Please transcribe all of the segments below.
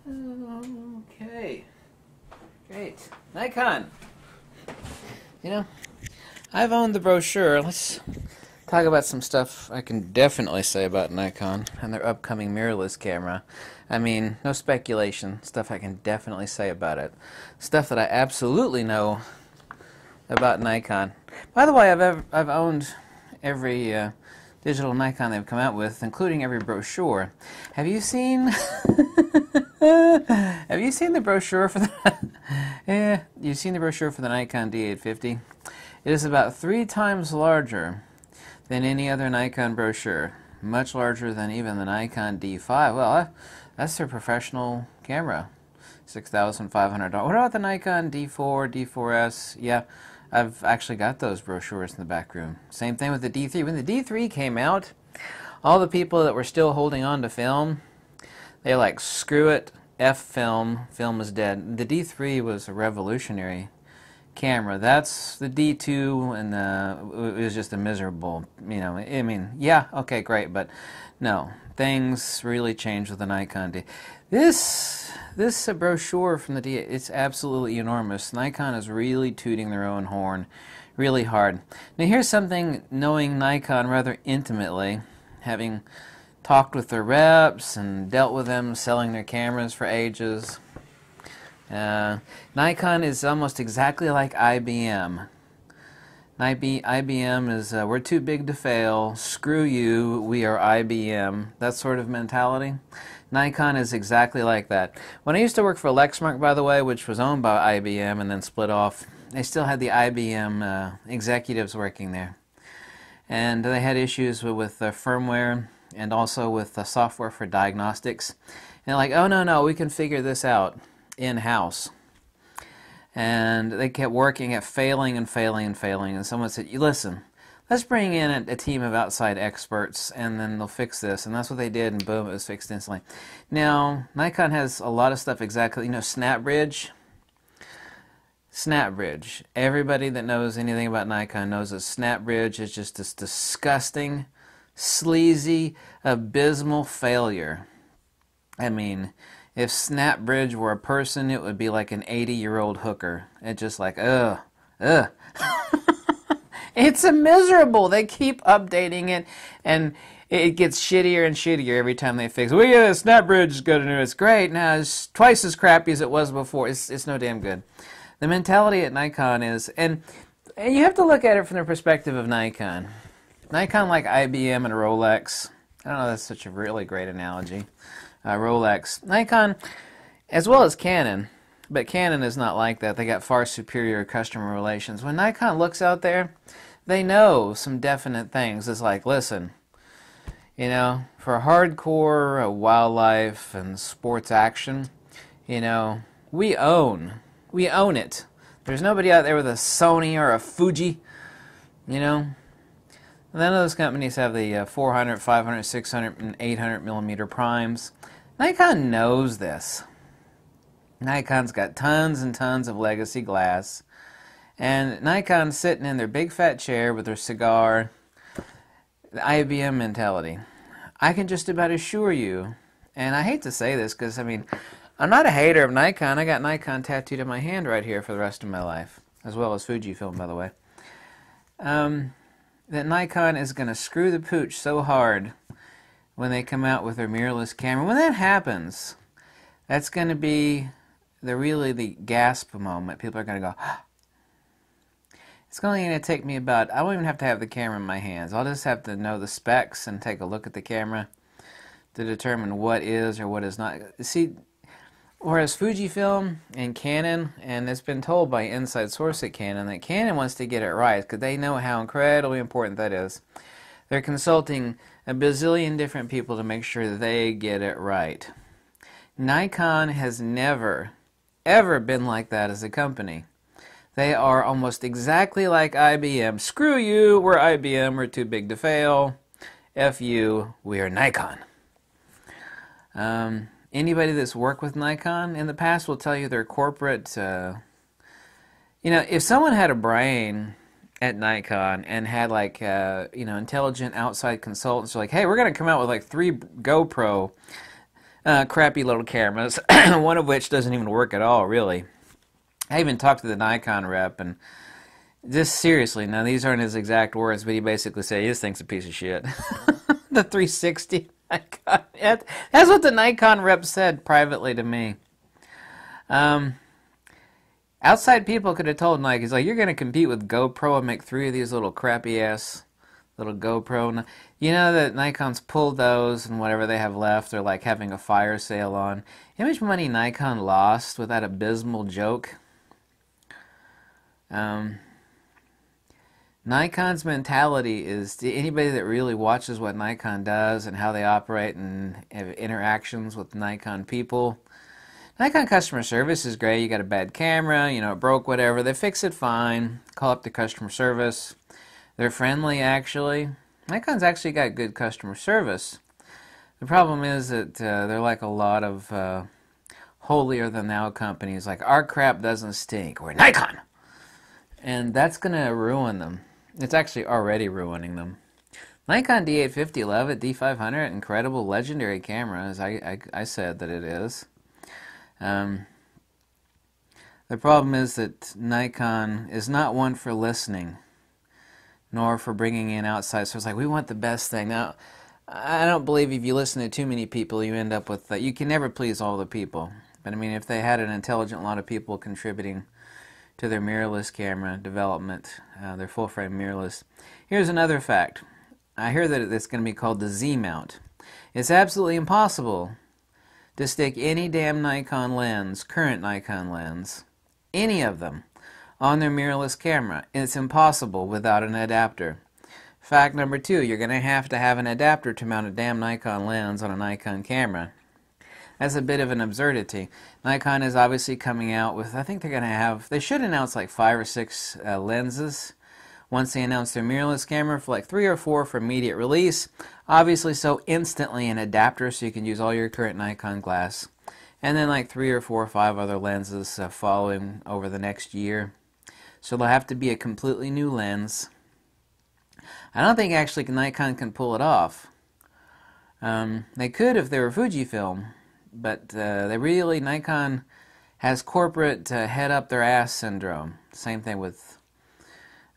Okay, great. Nikon. You know, I've owned the brochure. Let's talk about some stuff I can definitely say about Nikon and their upcoming mirrorless camera. I mean, no speculation. Stuff I can definitely say about it. Stuff that I absolutely know about Nikon. By the way, I've owned every digital Nikon they've come out with, including every brochure. Have you seen? Have you seen the brochure for the? Yeah, you've seen the brochure for the Nikon D850. It is about 3 times larger than any other Nikon brochure. Much larger than even the Nikon D5. Well, that's their professional camera. $6,500. What about the Nikon D4, D4S? Yeah, I've actually got those brochures in the back room. Same thing with the D3. When the D3 came out, all the people that were still holding on to film, they're like, screw it, F film, film is dead. The D3 was a revolutionary camera. That's the D2, and it was just a miserable, I mean, yeah, okay, great, but no, things really changed with the Nikon D. This brochure from the D, it's absolutely enormous. Nikon is really tooting their own horn really hard. Now here's something, knowing Nikon rather intimately, having talked with their reps and dealt with them selling their cameras for ages. Nikon is almost exactly like IBM. IBM is, we're too big to fail, screw you, we are IBM. That sort of mentality. Nikon is exactly like that. When I used to work for Lexmark, by the way, which was owned by IBM and then split off, they still had the IBM executives working there. And they had issues with firmware and also with software for diagnostics. And like, oh no, we can figure this out in-house. And they kept working at failing and failing and failing. And someone said, listen, let's bring in a team of outside experts and then they'll fix this. And that's what they did, and boom, it was fixed instantly. Now, Nikon has a lot of stuff exactly, SnapBridge. SnapBridge. Everybody that knows anything about Nikon knows that SnapBridge is just this disgusting, sleazy, abysmal failure. I mean, if SnapBridge were a person, it would be like an 80-year-old hooker. It's just like, ugh. It's miserable. They keep updating it, and it gets shittier and shittier every time they fix it. Well, yeah, SnapBridge is good and it's great. Now it's twice as crappy as it was before. It's no damn good. The mentality at Nikon is, and you have to look at it from the perspective of Nikon. Nikon, like IBM and Rolex. I don't know, that's such a really great analogy. Rolex. Nikon, as well as Canon, but Canon is not like that. They got far superior customer relations. When Nikon looks out there, they know some definite things. It's like, listen, for hardcore wildlife and sports action, we own it. There's nobody out there with a Sony or a Fuji, None of those companies have the 400, 500, 600, and 800 millimeter primes. Nikon knows this. Nikon's got tons and tons of legacy glass. And Nikon's sitting in their big fat chair with their cigar. The IBM mentality. I can just about assure you, and I hate to say this because, I'm not a hater of Nikon. I got Nikon tattooed on my hand right here for the rest of my life. As well as Fujifilm, by the way. That Nikon is going to screw the pooch so hard when they come out with their mirrorless camera. When that happens, that's going to be the gasp moment. People are going to go, It's only going to take me about, I won't even have to have the camera in my hands. I'll just have to know the specs and take a look at the camera to determine what is or what is not. See, whereas Fujifilm and Canon, and it's been told by inside source at Canon that Canon wants to get it right because they know how incredibly important that is. They're consulting a bazillion different people to make sure they get it right. Nikon has never, ever been like that as a company. They are almost exactly like IBM. Screw you, we're IBM, we're too big to fail. F you, we are Nikon. Anybody that's worked with Nikon in the past will tell you their corporate, if someone had a brain at Nikon and had like, intelligent outside consultants, like, hey, we're going to come out with like 3 GoPro crappy little cameras, one of which doesn't even work at all, really. I even talked to the Nikon rep, and just seriously, now these aren't his exact words, but he basically said, this thing's a piece of shit. The 360 Nikon. That's what the Nikon rep said privately to me. Outside people could have told Nike, he's like, you're going to compete with GoPro and make 3 of these little crappy-ass little GoPro. You know that Nikon's pulled those and whatever they have left, they're like having a fire sale on. How much money Nikon lost with that abysmal joke? Nikon's mentality is, anybody that really watches what Nikon does and how they operate and have interactions with Nikon people, Nikon customer service is great. You got a bad camera, it broke, whatever. They fix it fine. Call up the customer service. They're friendly, actually. Nikon's actually got good customer service. The problem is that they're like a lot of holier-than-thou companies. Like, our crap doesn't stink. We're Nikon! And that's going to ruin them. It's actually already ruining them. Nikon D850, love it. D500, incredible, legendary camera, as I said that it is. The problem is that Nikon is not one for listening, nor for bringing in outside. So it's like, we want the best thing. Now, I don't believe if you listen to too many people, you end up with, you can never please all the people. But I mean, if they had an intelligent lot of people contributing to their mirrorless camera development, their full-frame mirrorless. Here's another fact. I hear that it's going to be called the Z-mount. It's absolutely impossible to stick any damn Nikon lens, current Nikon lens, any of them, on their mirrorless camera. It's impossible without an adapter. Fact number 2, you're going to have an adapter to mount a damn Nikon lens on a Nikon camera. That's a bit of an absurdity. Nikon is obviously coming out with, I think they're going to have, they should announce like 5 or 6 lenses once they announce their mirrorless camera, for like 3 or 4 for immediate release. Obviously, so instantly an adapter so you can use all your current Nikon glass. And then like 3 or 4 or 5 other lenses following over the next year. So there'll have to be a completely new lens. I don't think actually Nikon can pull it off. They could if they were Fujifilm. But Nikon has corporate head up their ass syndrome. Same thing with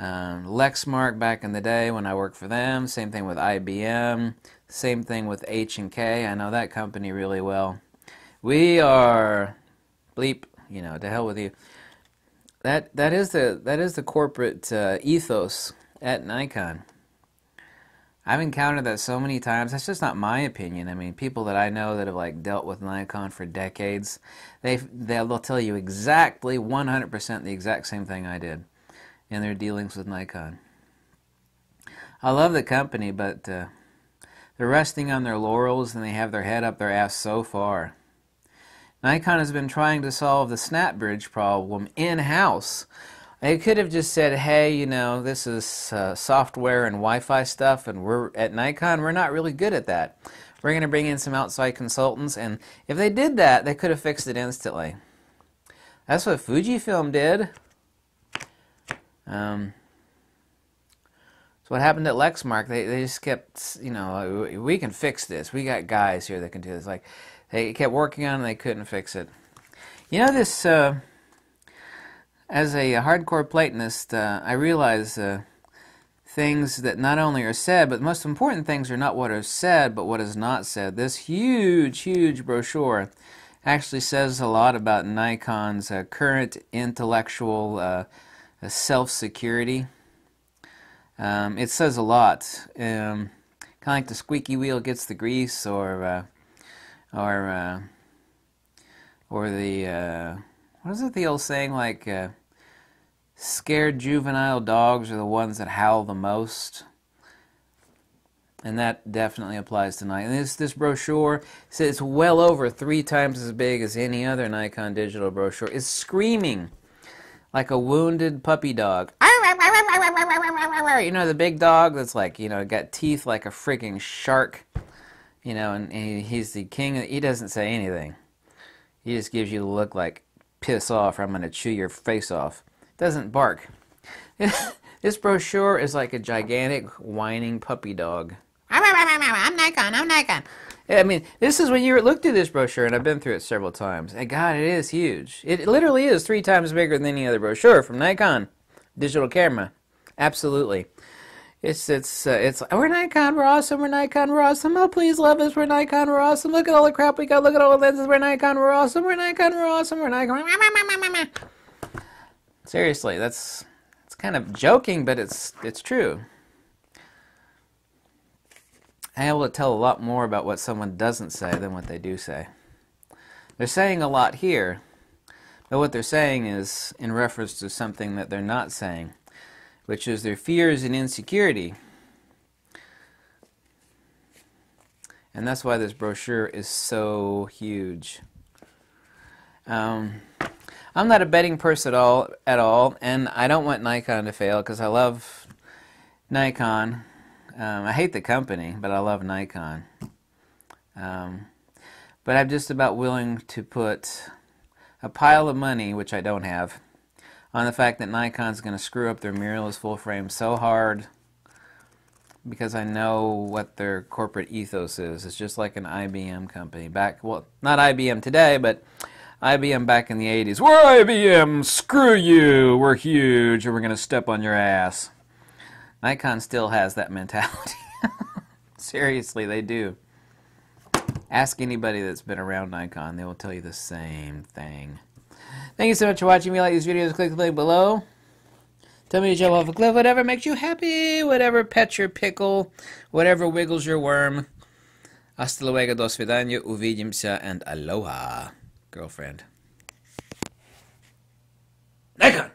Lexmark back in the day when I worked for them. Same thing with IBM. Same thing with H&K. I know that company really well. We are bleep, to hell with you. That is the corporate ethos at Nikon. I've encountered that so many times. That's just not my opinion. I mean, people that I know that have dealt with Nikon for decades, they'll tell you exactly 100% the exact same thing I did in their dealings with Nikon. I love the company, but they're resting on their laurels and they have their head up their ass so far. Nikon has been trying to solve the snap bridge problem in-house. They could have just said, hey, this is software and Wi-Fi stuff, and we're at Nikon, we're not really good at that. We're going to bring in some outside consultants, and if they did that, they could have fixed it instantly. That's what Fujifilm did. So what happened at Lexmark, they just kept, we can fix this. We got guys here that can do this. They kept working on it, and they couldn't fix it. This... As a hardcore Platonist, I realize things that not only are said, but the most important things are not what are said, but what is not said. This huge, huge brochure actually says a lot about Nikon's current intellectual self-security. It says a lot. Kind of like the squeaky wheel gets the grease, or the what is it, the old saying, scared juvenile dogs are the ones that howl the most. And that definitely applies to Nikon. This brochure says it's well over 3 times as big as any other Nikon digital brochure. It's screaming like a wounded puppy dog. The big dog that's got teeth like a freaking shark. And he's the king. He doesn't say anything. He just gives you the look like, piss off or I'm going to chew your face off. Doesn't bark. This brochure is like a gigantic whining puppy dog. I'm Nikon, I'm Nikon. I mean, this is when you look through this brochure, and I've been through it several times. And God, it is huge. It literally is 3 times bigger than any other brochure from Nikon. Digital camera. Absolutely. It's we're Nikon, we're awesome, we're Nikon, we're awesome. Oh, please love us, we're Nikon, we're awesome. Look at all the crap we got, look at all the lenses, we're Nikon, we're awesome, we're Nikon, we're awesome, we're Nikon. Seriously, it's kind of joking, but it's true. I'm able to tell a lot more about what someone doesn't say than what they do say. They're saying a lot here, but what they're saying is in reference to something that they're not saying, which is their fears and insecurity. And that's why this brochure is so huge. I'm not a betting person at all, and I don't want Nikon to fail because I love Nikon. I hate the company, but I love Nikon. But I'm just about willing to put a pile of money, which I don't have, on the fact that Nikon's going to screw up their mirrorless full frame so hard because I know what their corporate ethos is. It's just like an IBM company. Well, not IBM today, but IBM back in the 80s. We're IBM! Screw you! We're huge and we're going to step on your ass. Nikon still has that mentality. Seriously, they do. Ask anybody that's been around Nikon. They will tell you the same thing. Thank you so much for watching. If you like these videos, click the link below. Tell me to jump off a cliff, whatever makes you happy, whatever pets your pickle, whatever wiggles your worm. Hasta luego, do svidaniya, uvidimся, and aloha, girlfriend. Nikon!